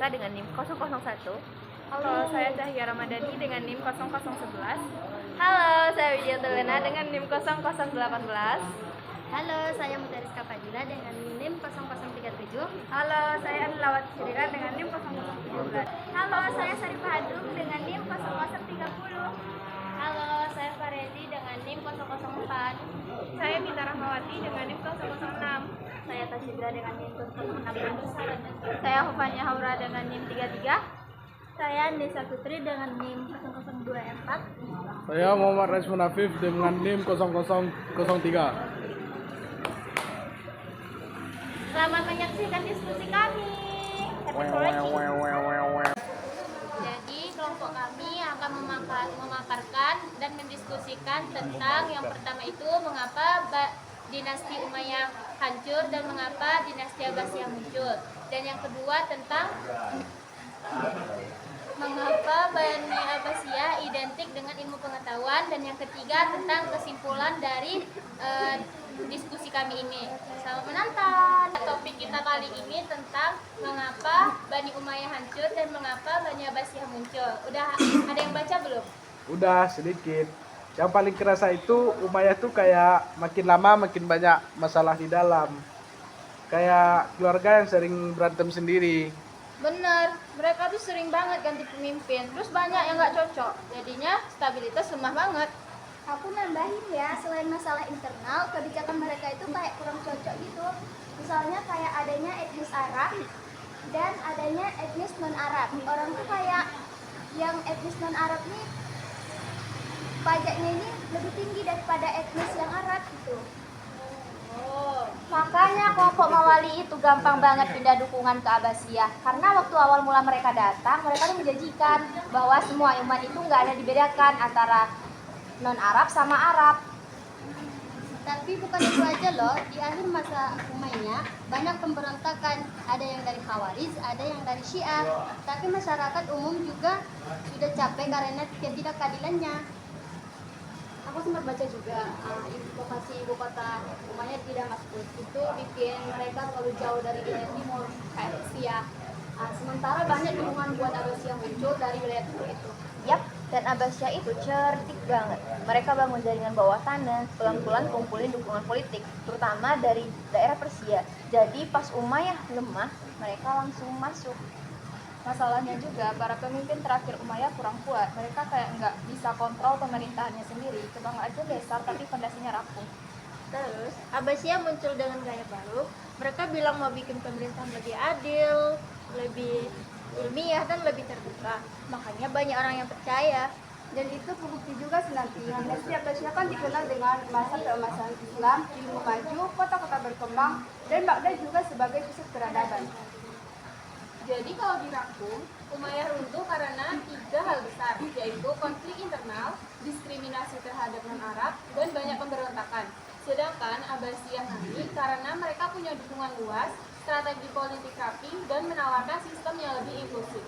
Eka dengan NIM 001. Halo, saya Cahya Ramadhani dengan NIM 0011. Halo, saya Widya Tulena dengan NIM 0018. Halo, saya Mutariska Fadila dengan NIM 0037. Halo, saya Anilawat Sirira dengan NIM 0017. Halo, saya Sarifah Hadum dengan NIM 0030. Halo, saya Faredi dengan NIM 004. Saya Mita Rahmawati dengan NIM 006. Saya Tasyidra dengan NIM 006. Saya Hufanya Haura dengan NIM 33. Saya Nisa Putri dengan NIM 0024. Saya Muhammad Raisman Afif dengan NIM 0003. Selamat menyaksikan diskusi kami. Happy Project. Jadi kelompok kami akan memaparkan dan mendiskusikan tentang yang pertama itu mengapa dinasti Umayyah hancur dan mengapa dinasti Abbasiyah muncul. Dan yang kedua tentang mengapa Bani Abbasiyah identik dengan ilmu pengetahuan, dan yang ketiga tentang kesimpulan dari diskusi kami ini. Selamat menonton. Topik kita kali ini tentang mengapa Bani Umayyah hancur dan mengapa Bani Abbasiyah muncul. Udah ada yang baca belum? Udah sedikit. Yang paling kerasa itu Umayyah tuh kayak makin lama makin banyak masalah di dalam. Kayak keluarga yang sering berantem sendiri. Bener, mereka tuh sering banget ganti pemimpin. Terus banyak yang nggak cocok. Jadinya stabilitas lemah banget. Aku nambahin ya, selain masalah internal, kebijakan mereka itu kayak kurang cocok gitu. Misalnya kayak adanya etnis Arab dan adanya etnis non-Arab. Orang tuh kayak yang etnis non-Arab nih pajaknya ini lebih tinggi daripada etnis yang Arab gitu. Makanya kelompok Mawali itu gampang banget pindah dukungan ke Abbasiyah. Karena waktu awal mula mereka datang, mereka tuh menjanjikan bahwa semua umat itu nggak ada dibedakan antara non-Arab sama Arab. Tapi bukan itu aja loh, di akhir masa Umayyah banyak pemberontakan, ada yang dari Khawarij, ada yang dari Syiah. Tapi masyarakat umum juga sudah capek karena ketidakadilannya. Aku sempat baca juga invokasi ibu kota Umayyah tidak masuk. Itu bikin mereka terlalu jauh dari wilayah timur kayak Persia. Sementara banyak dukungan buat Abbasiyah muncul dari wilayah timur itu. Yap, dan Abbasiyah itu cerdik banget. Mereka bangun jaringan bawah tanah, pelan-pelan kumpulin dukungan politik, terutama dari daerah Persia. Jadi pas Umayyah lemah, mereka langsung masuk. Masalahnya juga, para pemimpin terakhir Umayyah kurang kuat. Mereka kayak nggak bisa kontrol pemerintahannya sendiri. Coba nggak aja besar, tapi fondasinya rapuh. Terus Abbasiyah muncul dengan gaya baru. Mereka bilang mau bikin pemerintahan lebih adil, lebih ilmiah, dan lebih terbuka. Makanya banyak orang yang percaya. Dan itu terbukti juga nanti. Dinasti Abbasiyah kan dikenal dengan masa keemasan Islam, ilmu maju, kota-kota berkembang, dan Baghdad juga sebagai pusat peradaban. Jadi kalau dirangkum, Umayyah runtuh karena 3 hal besar, yaitu konflik internal, diskriminasi terhadap non-Arab, dan banyak pemberontakan. Sedangkan Abbasiyah nanti karena mereka punya dukungan luas, strategi politik rapi, dan menawarkan sistem yang lebih inklusif.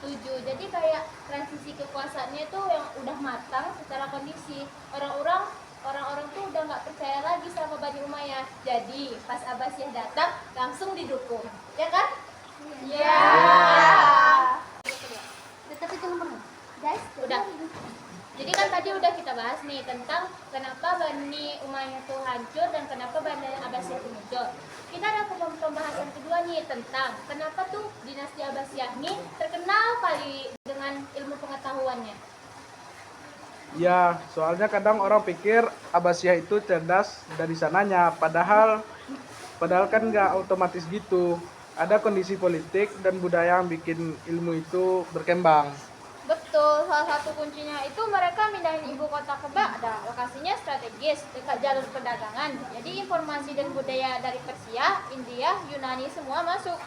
7. Jadi kayak transisi kekuasaannya tuh yang udah matang secara kondisi. Orang-orang tuh udah nggak percaya lagi sama Bani Umayyah. Jadi pas Abbasiyah datang langsung didukung, ya kan? Iya. Tetapi jangan pernah, guys. Udah. Jadi kan tadi udah kita bahas nih tentang kenapa Bani Umayyah itu hancur dan kenapa Bani Abbasiyah itu muncul. Kita ada pembahasan kedua nih tentang kenapa tuh dinasti Abbasiyah nih terkenal kali dengan ilmu pengetahuannya. Ya, soalnya kadang orang pikir Abbasiyah itu cerdas dari sananya, padahal kan nggak otomatis gitu. Ada kondisi politik dan budaya yang bikin ilmu itu berkembang. Betul, salah satu kuncinya itu mereka mindahin ibu kota ke Baghdad. Lokasinya strategis, dekat jalur perdagangan. Jadi informasi dan budaya dari Persia, India, Yunani semua masuk.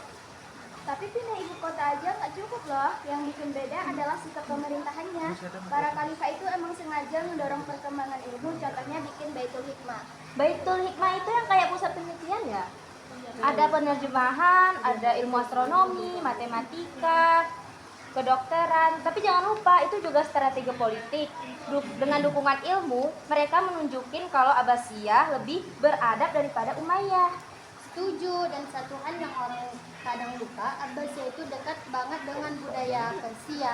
Tapi pindah ibu kota aja nggak cukup loh. Yang bikin beda adalah sikap pemerintahannya. Para khalifah itu emang sengaja mendorong perkembangan ilmu, contohnya bikin Baitul Hikmah. Baitul Hikmah itu yang kayak pusat penelitian ya? Ada penerjemahan, ada ilmu astronomi, matematika, kedokteran. Tapi jangan lupa itu juga strategi politik. Dengan dukungan ilmu, mereka menunjukin kalau Abbasiyah lebih beradab daripada Umayyah. setuju. Dan satu hal yang orang kadang lupa, Abbasiyah itu dekat banget dengan budaya Persia.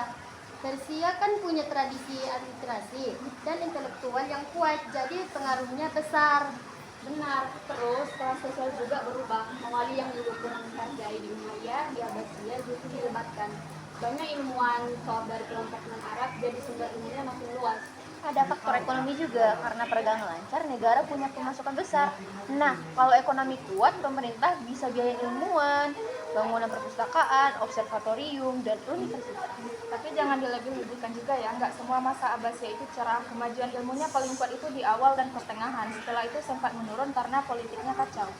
Persia kan punya tradisi administrasi dan intelektual yang kuat, jadi pengaruhnya besar. Benar, terus kelas sosial juga berubah. Mawali yang dulu kurang dihargai di Umayyah, di Abbasiyah justru dilebatkan. Banyak ilmuwan top dari kelompok non-Arab, jadi sumber ilmunya makin luas. Ada faktor ekonomi juga, karena perdagangan lancar, negara punya pemasukan besar. Nah, kalau ekonomi kuat, pemerintah bisa biaya ilmuwan, bangunan perpustakaan, observatorium, dan universitas. Tapi jangan dilebih-lebihkan juga ya, nggak semua masa Abbasiyah itu cerah. Kemajuan ilmunya paling kuat itu di awal dan pertengahan. Setelah itu sempat menurun karena politiknya kacau.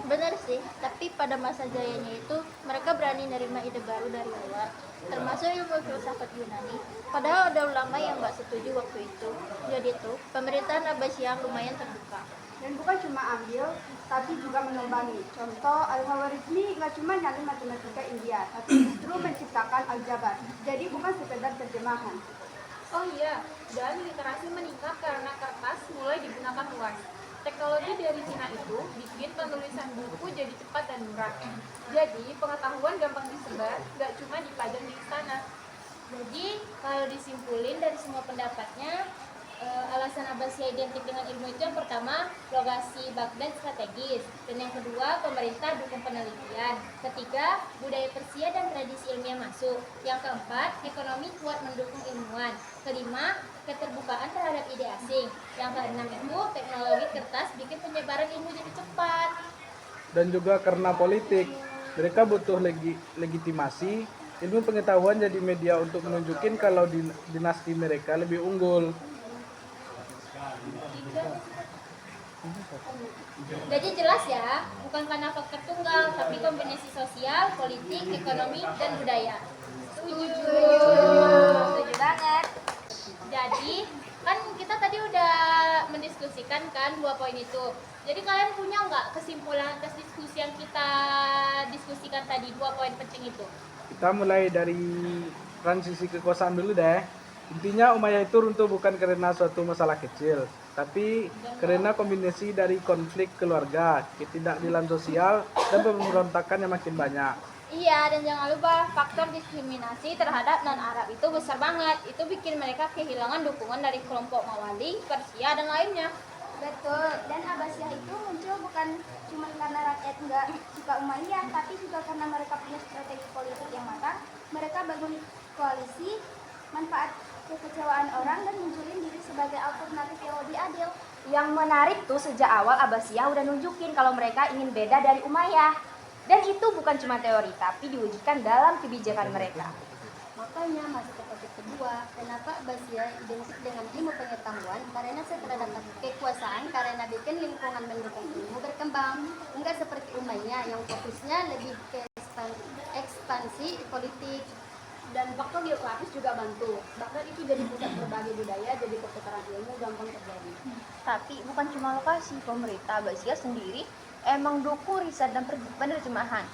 Benar sih, tapi pada masa jayanya itu mereka berani menerima ide baru dari luar, termasuk ilmu filsafat Yunani. Padahal ada ulama yang nggak setuju waktu itu. Jadi tuh pemerintahan Abbasiyah lumayan terbuka. Dan bukan cuma ambil, tapi juga menumbangi. Contoh, Al-Khawarizmi nggak cuma nyalin matematika India, tapi justru menciptakan aljabar. Jadi bukan sekedar terjemahan. Oh iya, dan literasi meningkat karena kertas mulai digunakan luas. Teknologi dari Cina itu bikin penulisan buku jadi cepat dan murah. Jadi pengetahuan gampang disebar, nggak cuma dipajang di istana. Jadi kalau disimpulin dari semua pendapatnya, alasan Abbasiyah identik dengan ilmu itu yang pertama, lokasi Baghdad strategis, dan yang kedua, pemerintah dukung penelitian. Ketiga, budaya Persia dan tradisi ilmiah masuk. Yang keempat, ekonomi kuat mendukung ilmuwan. Kelima, keterbukaan terhadap ide asing. Yang keenam itu, teknologi kertas bikin penyebaran ilmu jadi cepat. Dan juga karena politik, mereka butuh legitimasi. Ilmu pengetahuan jadi media untuk menunjukin kalau dinasti mereka lebih unggul. Jadi jelas ya, bukan karena faktor tunggal, tapi kombinasi sosial, politik, ekonomi, dan budaya. Setuju. Setuju banget. Jadi, kan kita tadi udah mendiskusikan kan 2 poin itu. Jadi kalian punya nggak kesimpulan atas diskusi yang kita diskusikan tadi, 2 poin penting itu? Kita mulai dari transisi kekuasaan dulu deh. Intinya Umayyah itu runtuh bukan karena suatu masalah kecil, tapi karena kombinasi dari konflik keluarga, ketidakadilan sosial, dan pemberontakan yang makin banyak. Iya, dan jangan lupa faktor diskriminasi terhadap non-Arab itu besar banget. Itu bikin mereka kehilangan dukungan dari kelompok Mawali, Persia, dan lainnya. Betul, dan Abbasiyah itu muncul bukan cuma karena rakyat nggak suka Umayyah, tapi juga karena mereka punya strategi politik yang matang. Mereka bangun koalisi, manfaat kekecewaan orang, dan munculin diri sebagai alternatif yang lebih adil. Yang menarik tuh sejak awal Abbasiyah udah nunjukin kalau mereka ingin beda dari Umayyah. Dan itu bukan cuma teori, tapi diwujudkan dalam kebijakan mereka. Makanya masuk ke topik kedua, kenapa Abbasiyah identik dengan ilmu pengetahuan? Karena setelah dapat kekuasaan, karena bikin lingkungan mendukung ilmu berkembang. Enggak seperti Umayyah yang fokusnya lebih ke ekspansi politik. Dan faktor geografis juga bantu. Baghdad itu jadi pusat berbagai budaya, jadi pertukaran ilmu gampang terjadi. Tapi bukan cuma lokasi, pemerintah Abbasiyah sendiri emang dukung riset dan penerjemahan.